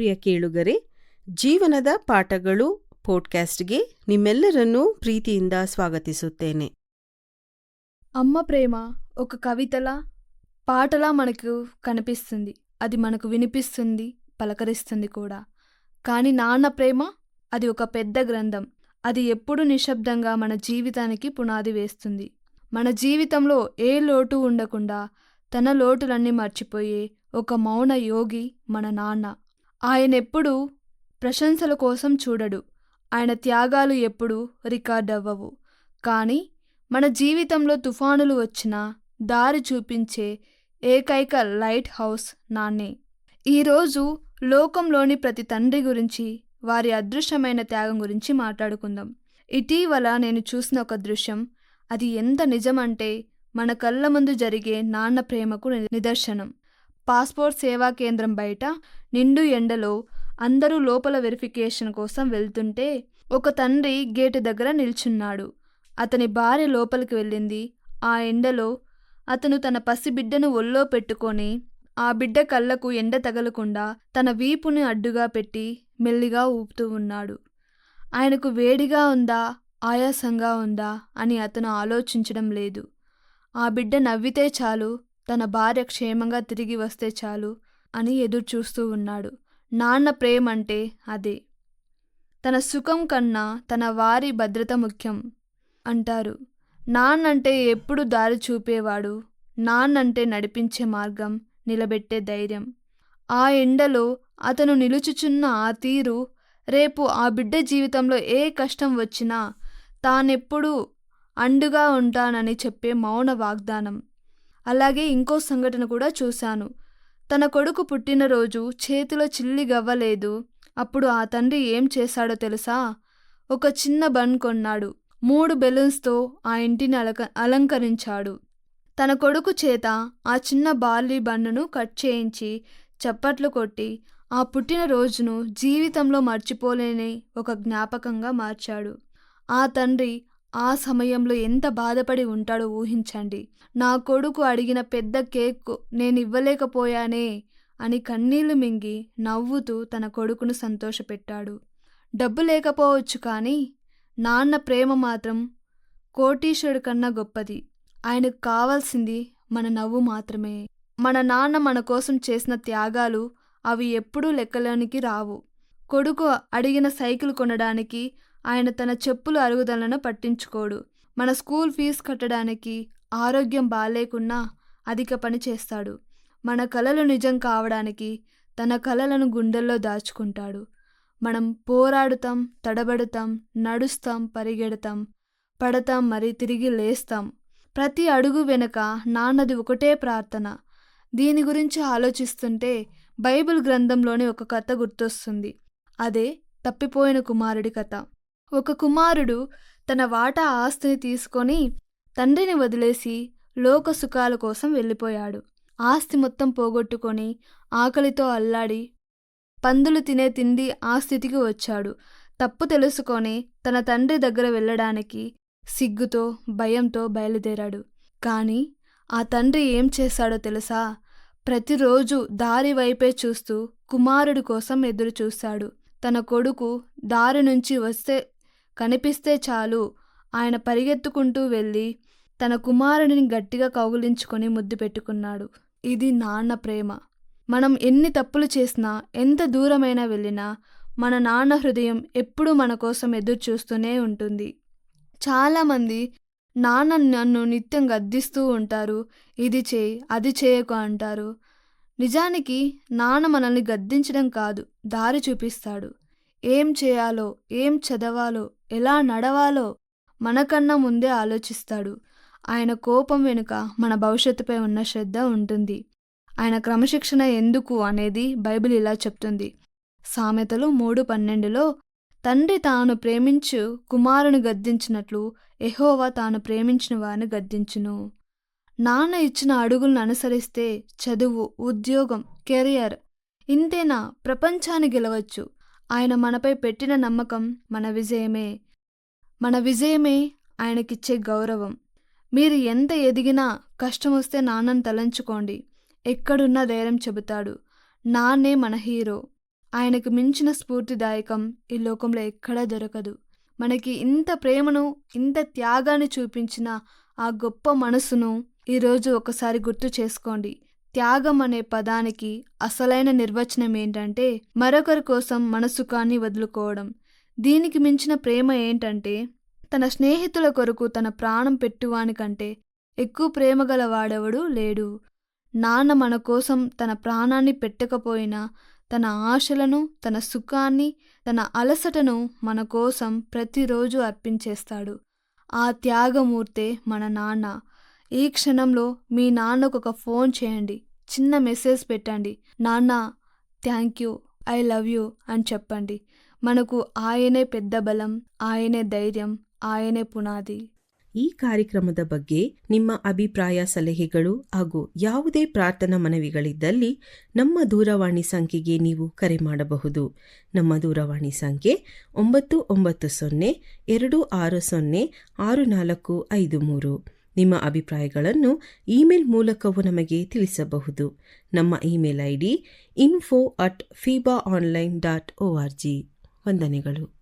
ಪ್ರಿಯ ಕೇಳುಗರೆ, ಜೀವನದ ಪಾಠಗಳು ಪಾಡ್ಕಾಸ್ಟ್ಗೆ ನಿಮ್ಮೆಲ್ಲರನ್ನೂ ಪ್ರೀತಿಯಿಂದ ಸ್ವಾಗತಿಸುತ್ತೇನೆ. అమ్మ ప్రేమ ఒక కవితలా పాటలా మనకు కనిపిస్తుంది. అది మనకు వినిపిస్తుంది, పలకరిస్తుంది కూడా. కానీ నాన్న ప్రేమ అది ఒక పెద్ద గ్రంథం. అది ఎప్పుడూ నిశ్శబ్దంగా మన జీవితానికి పునాది వేస్తుంది. మన జీవితంలో ఏ లోటు ఉండకుండా తన లోటులన్నీ మర్చిపోయే ఒక మౌన యోగి మన నాన్న. ఆయనెప్పుడూ ప్రశంసల కోసం చూడడు. ఆయన త్యాగాలు ఎప్పుడూ రికార్డవ్వవు. కానీ మన జీవితంలో తుఫానులు వచ్చినా దారి చూపించే ఏకైక లైట్ హౌస్ నాన్నే. ఈరోజు లోకంలోని ప్రతి తండ్రి గురించి, వారి అదృశ్యమైన త్యాగం గురించి మాట్లాడుకుందాం. ఇటీవల నేను చూసిన ఒక దృశ్యం, అది ఎంత నిజమంటే మన కళ్ళ ముందు జరిగే నాన్న ప్రేమకు నిదర్శనం. పాస్పోర్ట్ సేవా కేంద్రం బయట నిండు ఎండలో అందరూ లోపల వెరిఫికేషన్ కోసం వెళ్తుంటే ఒక తండ్రి గేటు దగ్గర నిల్చున్నాడు. అతని భార్య లోపలికి వెళ్ళింది. ఆ ఎండలో అతను తన పసిబిడ్డను ఒళ్ళో పెట్టుకొని ఆ బిడ్డ కళ్ళకు ఎండ తగలకుండా తన వీపుని అడ్డుగా పెట్టి మెల్లిగా ఊపుతూ ఉన్నాడు. ఆయనకు వేడిగా ఉందా, ఆయాసంగా ఉందా అని అతను ఆలోచించడం లేదు. ఆ బిడ్డ నవ్వితే చాలు, తన భార్య క్షేమంగా తిరిగి వస్తే చాలు అని ఎదురు చూస్తూ ఉన్నాడు. నాన్న ప్రేమ అంటే అదే. తన సుఖం కన్నా తన వారి భద్రత ముఖ్యం అంటారు. నాన్నంటే ఎప్పుడు దారి చూపేవాడు. నాన్నంటే నడిపించే మార్గం, నిలబెట్టే ధైర్యం. ఆ ఎండలో అతను నిలుచుచున్న ఆ తీరు రేపు ఆ బిడ్డ జీవితంలో ఏ కష్టం వచ్చినా తానెప్పుడూ అండుగా ఉంటానని చెప్పే మౌన వాగ్దానం. అలాగే ఇంకో సంఘటన కూడా చూశాను. తన కొడుకు పుట్టినరోజు చేతిలో చిల్లి గవ్వలేదు. అప్పుడు ఆ తండ్రి ఏం చేశాడో తెలుసా? ఒక చిన్న బన్ కొన్నాడు. 3 బెలూన్స్తో ఆ ఇంటిని అలంకరించాడు. తన కొడుకు చేత ఆ చిన్న బార్లీ బన్నును కట్ చేయించి చప్పట్లు కొట్టి ఆ పుట్టినరోజును జీవితంలో మర్చిపోలేని ఒక జ్ఞాపకంగా మార్చాడు. ఆ తండ్రి ఆ సమయంలో ఎంత బాధపడి ఉంటాడో ఊహించండి. నా కొడుకు అడిగిన పెద్ద కేక్ నేను ఇవ్వలేకపోయానే అని కన్నీళ్లు మింగి నవ్వుతూ తన కొడుకును సంతోషపెట్టాడు. డబ్బు లేకపోవచ్చు, కానీ నాన్న ప్రేమ మాత్రం కోటీశ్వరుడి కన్నా గొప్పది. ఆయనకు కావాల్సింది మన నవ్వు మాత్రమే. మన నాన్న మన కోసం చేసిన త్యాగాలు అవి ఎప్పుడూ లెక్కలోనికి రావు. కొడుకు అడిగిన సైకిల్ కొనడానికి ఆయన తన చెప్పులు అరుగుదలను పట్టించుకోడు. మన స్కూల్ ఫీజు కట్టడానికి ఆరోగ్యం బాలేకున్నా అధిక పని చేస్తాడు. మన కలలు నిజం కావడానికి తన కలలను గుండెల్లో దాచుకుంటాడు. మనం పోరాడుతాం, తడబడతాం, నడుస్తాం, పరిగెడతాం, పడతాం, మరి తిరిగి లేస్తాం. ప్రతి అడుగు వెనుక నాన్నది ఒకటే ప్రార్థన. దీని గురించి ఆలోచిస్తుంటే బైబిల్ గ్రంథంలోని ఒక కథ గుర్తొస్తుంది. అదే తప్పిపోయిన కుమారుడి కథ. ఒక కుమారుడు తన వాటా ఆస్తిని తీసుకొని తండ్రిని వదిలేసి లోక సుఖాల కోసం వెళ్ళిపోయాడు. ఆస్తి మొత్తం పోగొట్టుకొని ఆకలితో అల్లాడి పందులు తినే తిండి ఆ స్థితికి వచ్చాడు. తప్పు తెలుసుకొని తన తండ్రి దగ్గర వెళ్ళడానికి సిగ్గుతో, భయంతో బయలుదేరాడు. కానీ ఆ తండ్రి ఏం చేశాడో తెలుసా? ప్రతిరోజు దారి వైపే చూస్తూ కుమారుడి కోసం ఎదురు చూశాడు. తన కొడుకు దారి నుంచి కనిపిస్తే చాలు ఆయన పరిగెత్తుకుంటూ వెళ్ళి తన కుమారుడిని గట్టిగా కౌగిలించుకొని ముద్దు పెట్టుకున్నాడు. ఇది నాన్న ప్రేమ. మనం ఎన్ని తప్పులు చేసినా, ఎంత దూరమైనా వెళ్ళినా మన నాన్న హృదయం ఎప్పుడూ మన కోసం ఎదురు చూస్తూనే ఉంటుంది. చాలామంది నాన్న నన్ను నిత్యం గద్దిస్తూ ఉంటారు, ఇది చేయి, అది చేయకు అంటారు. నిజానికి నాన్న మనల్ని గద్దించడం కాదు, దారి చూపిస్తాడు. ఏం చేయాలో, ఏం చదవాలో, ఎలా నడవాలో మనకన్నా ముందే ఆలోచిస్తాడు. ఆయన కోపం వెనుక మన భవిష్యత్తుపై ఉన్న శ్రద్ధ ఉంటుంది. ఆయన క్రమశిక్షణ ఎందుకు అనేది బైబిల్ ఇలా చెప్తుంది. సామెతలు 3:12లో తండ్రి తాను ప్రేమించు కుమారుని గద్దించినట్లు యెహోవా తాను ప్రేమించిన వారిని గద్దించును. నాన్న ఇచ్చిన అడుగులను అనుసరిస్తే చదువు, ఉద్యోగం, కెరియర్ ఇంతేనా, ప్రపంచాన్ని గెలవచ్చు. ఆయన మనపై పెట్టిన నమ్మకం మన విజయమే. మన విజయమే ఆయనకిచ్చే గౌరవం. మీరు ఎంత ఎదిగినా కష్టం వస్తే నాన్నను తలంచుకోండి. ఎక్కడున్నా ధైర్యం చెబుతాడు. నాన్నే మన హీరో. ఆయనకు మించిన స్ఫూర్తిదాయకం ఈ లోకంలో ఎక్కడా దొరకదు. మనకి ఇంత ప్రేమను, ఇంత త్యాగాన్ని చూపించిన ఆ గొప్ప మనసును ఈరోజు ఒకసారి గుర్తు చేసుకోండి. త్యాగం అనే పదానికి అసలైన నిర్వచనం ఏంటంటే మరొకరి కోసం మన సుఖాన్ని వదులుకోవడం. దీనికి మించిన ప్రేమ ఏంటంటే తన స్నేహితుల కొరకు తన ప్రాణం పెట్టువానికంటే ఎక్కువ ప్రేమ గల వాడెవడూ లేడు. నాన్న మన కోసం తన ప్రాణాన్ని పెట్టకపోయినా తన ఆశలను, తన సుఖాన్ని, తన అలసటను మన కోసం ప్రతిరోజు అర్పించేస్తాడు. ఆ త్యాగమూర్తే మన నాన్న. ఈ క్షణంలో మీ నాన్నకు ఒక ఫోన్ చేయండి, చిన్న మెసేజ్ పెట్టండి, నాన్న thank you, I love you అని చెప్పండి. మనకు ఆయనే పెద్ద బలం, ఆయనే ಧೈರ್ಯ, ఆయనే పునాది. ಈ ಕಾರ್ಯಕ್ರಮದ ಬಗ್ಗೆ ನಿಮ್ಮ ಅಭಿಪ್ರಾಯ, ಸಲಹೆಗಳು ಹಾಗೂ ಯಾವುದೇ ಪ್ರಾರ್ಥನಾ ಮನವಿಗಳಿದ್ದಲ್ಲಿ ನಮ್ಮ ದೂರವಾಣಿ ಸಂಖ್ಯೆಗೆ ನೀವು ಕರೆ ಮಾಡಬಹುದು. ನಮ್ಮ ದೂರವಾಣಿ ಸಂಖ್ಯೆ 9920-260-6453. ನಿಮ್ಮ ಅಭಿಪ್ರಾಯಗಳನ್ನು ಇಮೇಲ್ ಮೂಲಕವೂ ನಮಗೆ ತಿಳಿಸಬಹುದು. ನಮ್ಮ ಇಮೇಲ್ ID info@fibaonline.org. ವಂದನೆಗಳು.